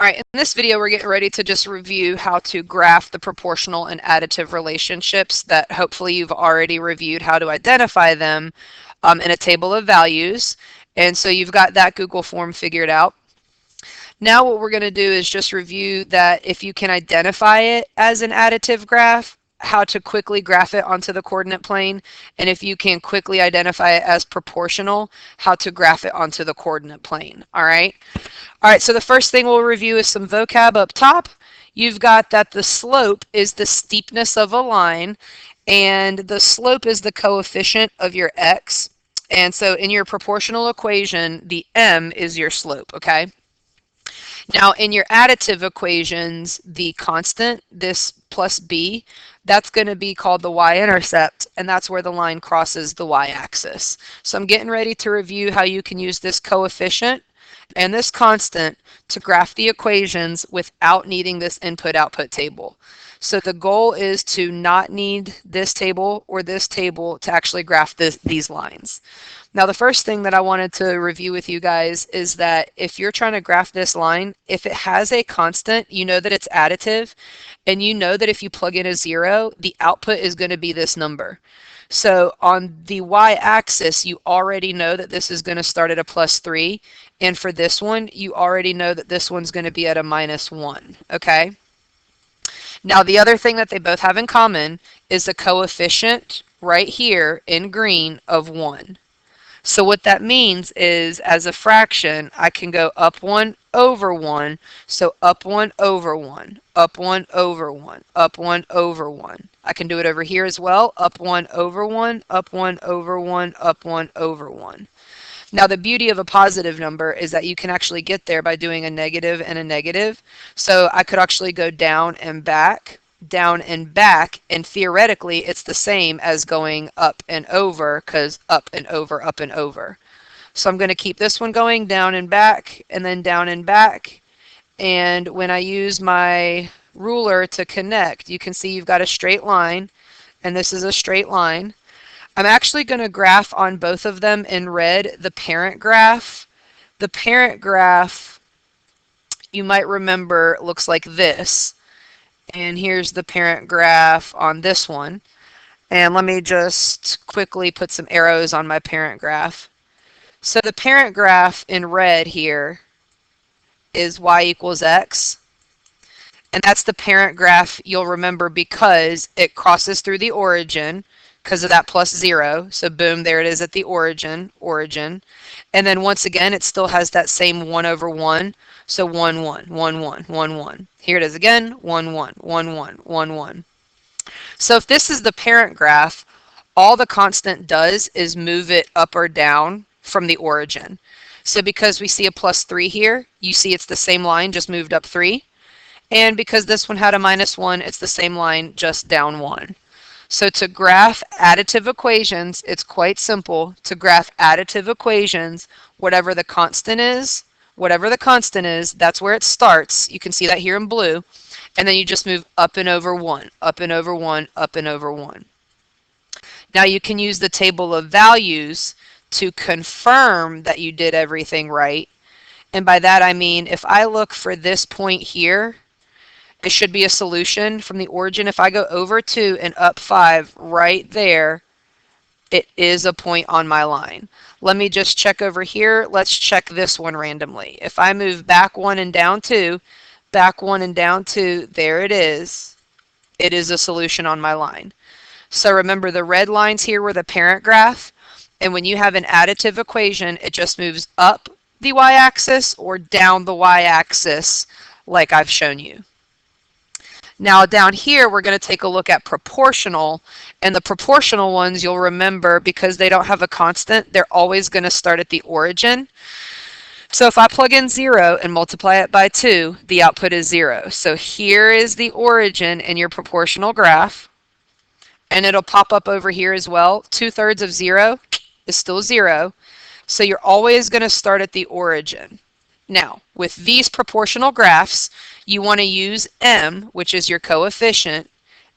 All right, in this video, we're getting ready to just review how to graph the proportional and additive relationships that hopefully you've already reviewed how to identify them in a table of values. And so you've got that Google form figured out. Now what we're going to do is just review that if you can identify it as an additive graph, how to quickly graph it onto the coordinate plane, and if you can quickly identify it as proportional, how to graph it onto the coordinate plane. All right. All right, so the first thing we'll review is some vocab up top. You've got that the slope is the steepness of a line, and the slope is the coefficient of your x. And so in your proportional equation, the m is your slope, okay? Now in your additive equations, the constant, this plus b, that's going to be called the y-intercept, and that's where the line crosses the y-axis. So I'm getting ready to review how you can use this coefficient and this constant to graph the equations without needing this input-output table. So the goal is to not need this table or this table to actually graph these lines. Now the first thing that I wanted to review with you guys is that if you're trying to graph this line, if it has a constant, you know that it's additive, and you know that if you plug in a 0, the output is going to be this number. So on the y-axis, you already know that this is going to start at a +3. And for this one, you already know that this one's going to be at a -1. Okay? Now, the other thing that they both have in common is the coefficient right here in green of 1. So what that means is, as a fraction, I can go up 1 over 1. So up 1 over 1, up 1 over 1, up 1 over 1. I can do it over here as well. Up 1 over 1, up 1 over 1, up 1 over 1. Now the beauty of a positive number is that you can actually get there by doing a negative and a negative. So I could actually go down and back, and theoretically it's the same as going up and over, because up and over, up and over. So I'm going to keep this one going down and back, and then down and back. And when I use my ruler to connect, you can see you've got a straight line, and this is a straight line. I'm actually going to graph on both of them in red the parent graph. The parent graph, you might remember, looks like this. And here's the parent graph on this one. And let me just quickly put some arrows on my parent graph. So the parent graph in red here is y equals x. And that's the parent graph, you'll remember, because it crosses through the origin because of that +0. So boom, there it is at the origin. And then once again, it still has that same 1 over 1. So 1, 1, 1, 1, 1, 1. Here it is again, 1, 1, 1, 1, 1, 1. So if this is the parent graph, all the constant does is move it up or down from the origin. So because we see a +3 here, you see it's the same line, just moved up 3. And because this one had a -1, it's the same line, just down 1. So to graph additive equations, it's quite simple. To graph additive equations, whatever the constant is, that's where it starts. You can see that here in blue. And then you just move up and over 1, up and over 1, up and over 1. Now you can use the table of values to confirm that you did everything right. And by that I mean, if I look for this point here, it should be a solution from the origin. If I go over 2 and up 5 right there, it is a point on my line. Let me just check over here. Let's check this one randomly. If I move back 1 and down 2, back 1 and down 2, there it is. It is a solution on my line. So remember, the red lines here were the parent graph. And when you have an additive equation, it just moves up the y-axis or down the y-axis like I've shown you. Now down here, we're going to take a look at proportional, and the proportional ones you'll remember, because they don't have a constant, they're always going to start at the origin. So if I plug in 0 and multiply it by 2, the output is 0. So here is the origin in your proportional graph, and it'll pop up over here as well. 2/3 of 0 is still 0. So you're always going to start at the origin. Now, with these proportional graphs, you want to use m, which is your coefficient,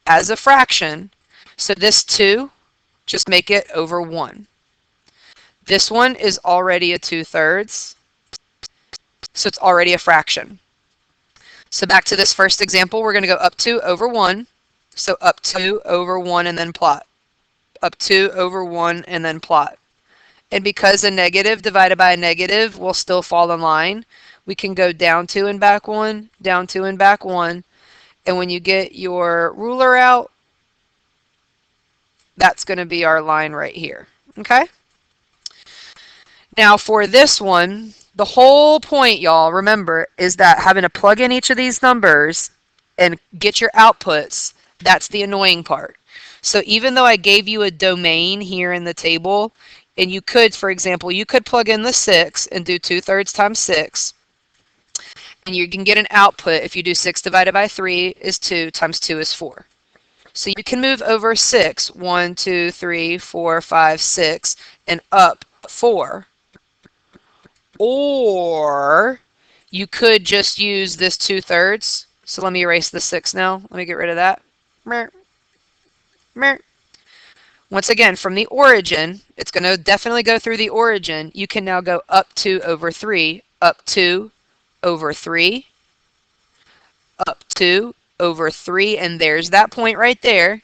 as a fraction. So this 2, just make it over 1. This one is already a 2/3, so it's already a fraction. So back to this first example, we're going to go up 2 over 1. So up 2 over 1 and then plot. Up 2 over 1 and then plot. And because a negative divided by a negative will still fall in line, we can go down 2 and back 1, down 2 and back 1. And when you get your ruler out, that's going to be our line right here. Okay? Now for this one, the whole point, y'all, remember, is that having to plug in each of these numbers and get your outputs, that's the annoying part. So even though I gave you a domain here in the table, and you could, for example, you could plug in the 6 and do 2/3 times 6, and you can get an output if you do 6 divided by 3 is 2 times 2 is 4. So you can move over 6, 1, 2, 3, 4, 5, 6, and up 4. Or you could just use this 2/3. So let me erase the 6 now. Let me get rid of that. Once again, from the origin, it's going to definitely go through the origin. You can now go up 2 over 3, up 2 over 3, up 2 over 3, and there's that point right there.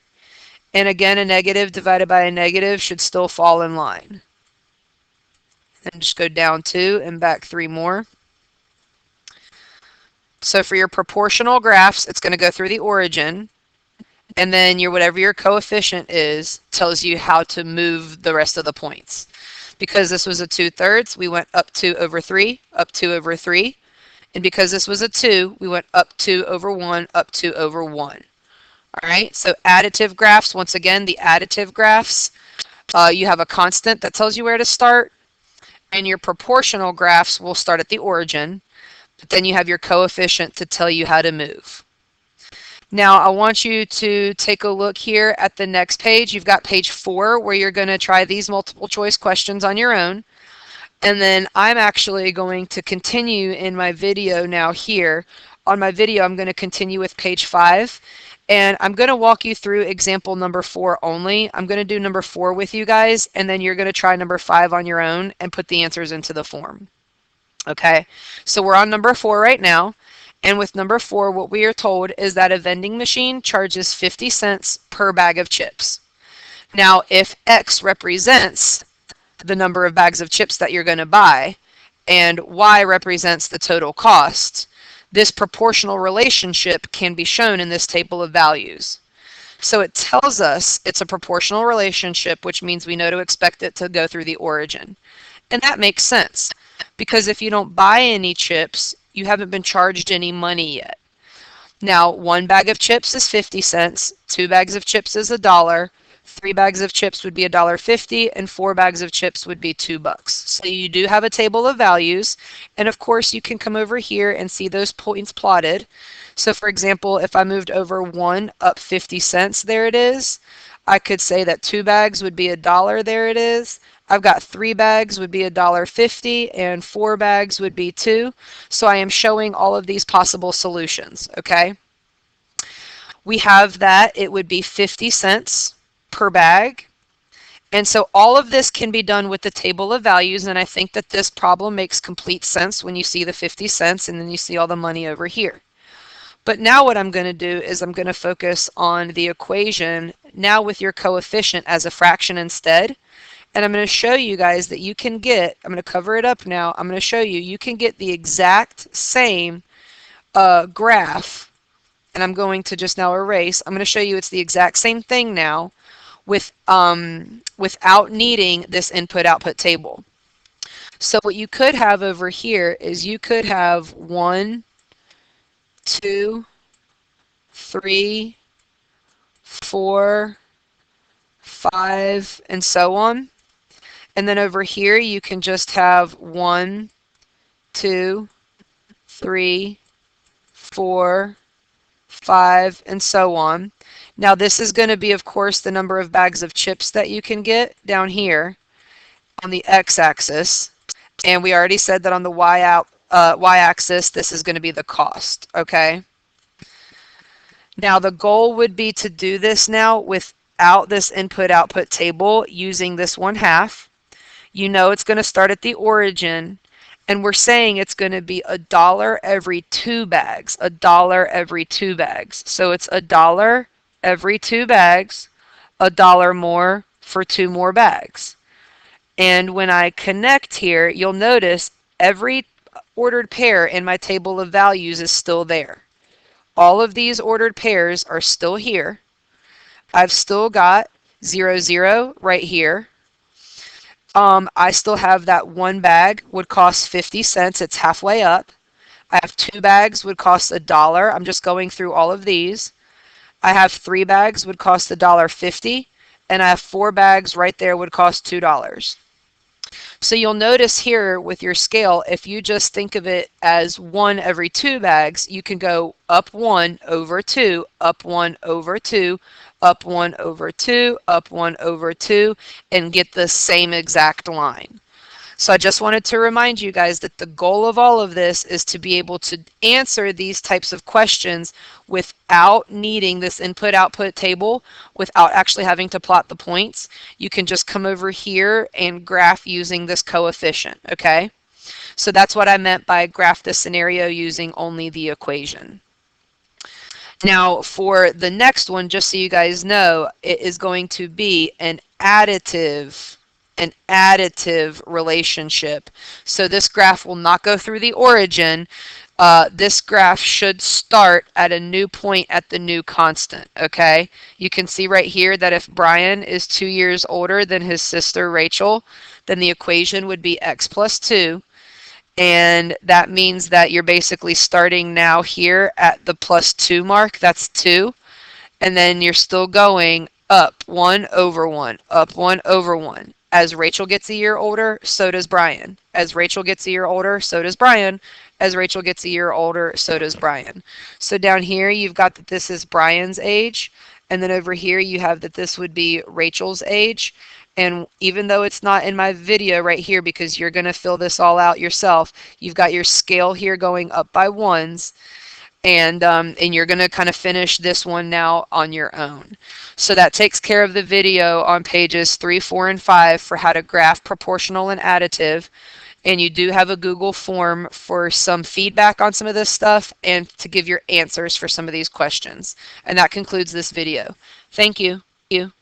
And again, a negative divided by a negative should still fall in line. And just go down 2 and back 3 more. So for your proportional graphs, it's going to go through the origin. And then your whatever your coefficient is tells you how to move the rest of the points. Because this was a 2/3, we went up 2 over 3, up 2 over 3. And because this was a 2, we went up 2 over 1, up 2 over 1. All right, so additive graphs, once again, the additive graphs, you have a constant that tells you where to start. And your proportional graphs will start at the origin. But then you have your coefficient to tell you how to move. Now, I want you to take a look here at the next page. You've got page 4 where you're going to try these multiple choice questions on your own. And then I'm actually going to continue in my video now here. On my video, I'm going to continue with page 5. And I'm going to walk you through example number 4 only. I'm going to do number 4 with you guys, and then you're going to try number 5 on your own and put the answers into the form. Okay, so we're on number 4 right now. And with number 4, what we are told is that a vending machine charges 50 cents per bag of chips. Now, if X represents the number of bags of chips that you're going to buy, and Y represents the total cost, this proportional relationship can be shown in this table of values. So it tells us it's a proportional relationship, which means we know to expect it to go through the origin. And that makes sense, because if you don't buy any chips, you haven't been charged any money yet. Now, 1 bag of chips is 50 cents, 2 bags of chips is $1, 3 bags of chips would be $1.50, and 4 bags of chips would be $2. So you do have a table of values, and of course you can come over here and see those points plotted. So for example, if I moved over 1 up 50 cents, there it is. I could say that 2 bags would be $1, there it is. I've got 3 bags would be $1.50 and 4 bags would be $2. So I am showing all of these possible solutions, okay? We have that it would be 50 cents per bag. And so all of this can be done with the table of values, and I think that this problem makes complete sense when you see the 50 cents and then you see all the money over here. But now what I'm going to do is I'm going to focus on the equation now with your coefficient as a fraction instead. And I'm going to show you guys that you can get, I'm going to cover it up now, I'm going to show you, you can get the exact same graph, and I'm going to just now erase, I'm going to show you it's the exact same thing now with, without needing this input-output table. So what you could have over here is you could have 1, 2, 3, 4, 5, and so on. And then over here, you can just have 1, 2, 3, 4, 5, and so on. Now this is going to be, of course, the number of bags of chips that you can get down here on the x-axis. And we already said that on the y-axis, this is going to be the cost, okay? Now the goal would be to do this now without this input-output table using this 1/2. You know it's going to start at the origin, And we're saying it's going to be $1 every 2 bags, $1 every 2 bags. So it's $1 every 2 bags, $1 more for 2 more bags. And when I connect here, you'll notice every ordered pair in my table of values is still there. All of these ordered pairs are still here. I've still got 00 right here. I still have that 1 bag would cost 50 cents. It's halfway up. I have 2 bags would cost $1. I'm just going through all of these. I have 3 bags would cost $1.50, and I have 4 bags right there would cost $2. So you'll notice here with your scale, if you just think of it as 1 every 2 bags, you can go up 1 over 2, up 1 over 2, up 1 over 2, up 1 over 2, and get the same exact line. So I just wanted to remind you guys that the goal of all of this is to be able to answer these types of questions without needing this input-output table, without actually having to plot the points. You can just come over here and graph using this coefficient, okay? So that's what I meant by graph the scenario using only the equation. Now for the next one, just so you guys know, it is going to be an additive relationship. So this graph will not go through the origin. This graph should start at a new point at the new constant, okay? You can see right here that if Brian is 2 years older than his sister Rachel, then the equation would be x plus 2. And that means that you're basically starting now here at the plus 2 mark. That's 2. And then you're still going up 1 over 1, up 1 over 1. As Rachel gets a year older, so does Brian. As Rachel gets a year older, so does Brian. As Rachel gets a year older, so does Brian. So down here, you've got that this is Brian's age. And then over here, you have that this would be Rachel's age. And even though it's not in my video right here, because you're going to fill this all out yourself, you've got your scale here going up by ones. And you're going to kind of finish this one now on your own. So that takes care of the video on pages 3, 4, and 5 for how to graph proportional and additive. And you do have a Google form for some feedback on some of this stuff and to give your answers for some of these questions. And that concludes this video. Thank you.